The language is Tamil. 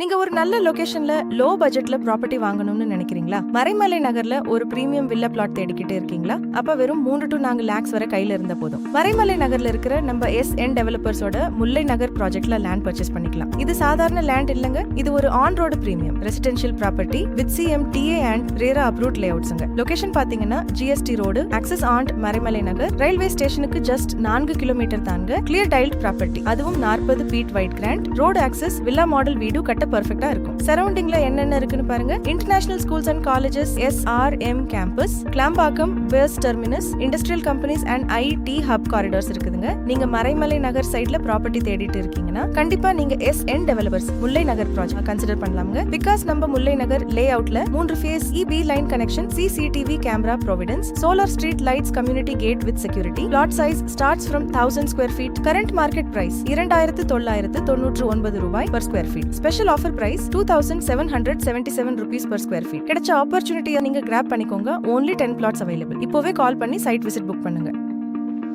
நீங்க ஒரு நல்ல லொகேஷன்ல லோ பட்ஜெட்ல ப்ராப்பர்ட்டி வாங்கணும்னு நினைக்கிறீங்களா? மறைமலை நகர்ல ஒரு பிரீமியம் வில்லா பிளாட் தேடிக்கிட்டு இருக்கீங்களா? அப்ப வெறும் 3 to 4 lakhs வரை கையில இருந்த போதும் மறைமலை நகர்ல இருக்கிற நம்ம SN டெவலப்பர்ஸோட முல்லை நகர் ப்ராஜெக்ட்ல லேண்ட் பர்ச்சேஸ் பண்ணிக்கலாம். இது சாதாரண லேண்ட் இல்லங்க, இது ஒரு on road premium residential property with CMTA and RERA approved லேஅவுட்ஸ்ங்க. லொகேஷன் பாத்தீங்கன்னா GST road, access and Maraimalai Nagar, railway ஸ்டேஷனுக்கு ஜஸ்ட் 4 கிலோமீட்டர் தாங்க. கிளியர் டைல்ட் ப்ராப்பர்ட்டி, அதுவும் 40 feet wide grand road access, villa model வீடு கட்ட பெர்ஃபெக்ட்டா இருக்கும். சரௌண்டிங்ல என்னென்ன இருக்குன்னு பாருங்க. International schools and colleges, SRM campus, Kilambakkam, bus terminus, industrial companies and IT hub corridors இருக்குதுங்க. நீங்க மறைமலை நகர் சைட்ல ப்ராப்பர்ட்டி தேடிட்டு இருக்கீங்கன்னா கண்டிப்பா நீங்க SN developers Mullai Nagar project consider பண்ணலாம்ங்க. பிகாஸ் நம்ம முல்லை நகர் லே அவுட்ல 3 phase EB line connection, CCTV camera providence, solar street lights, community gate with security. Plot size starts from 1000 square feet. Current market price 2999 ரூபாய் per square feet. Special offer price 2777 rupees per square feet. கிடைச்ச ஆப்பர்ச்சுனிட்டியை நீங்க கிராப் பண்ணிக்கோங்க. only 10 plots available. இப்போவே கால் பண்ணி சைட் விசிட் புக் பண்ணுங்க.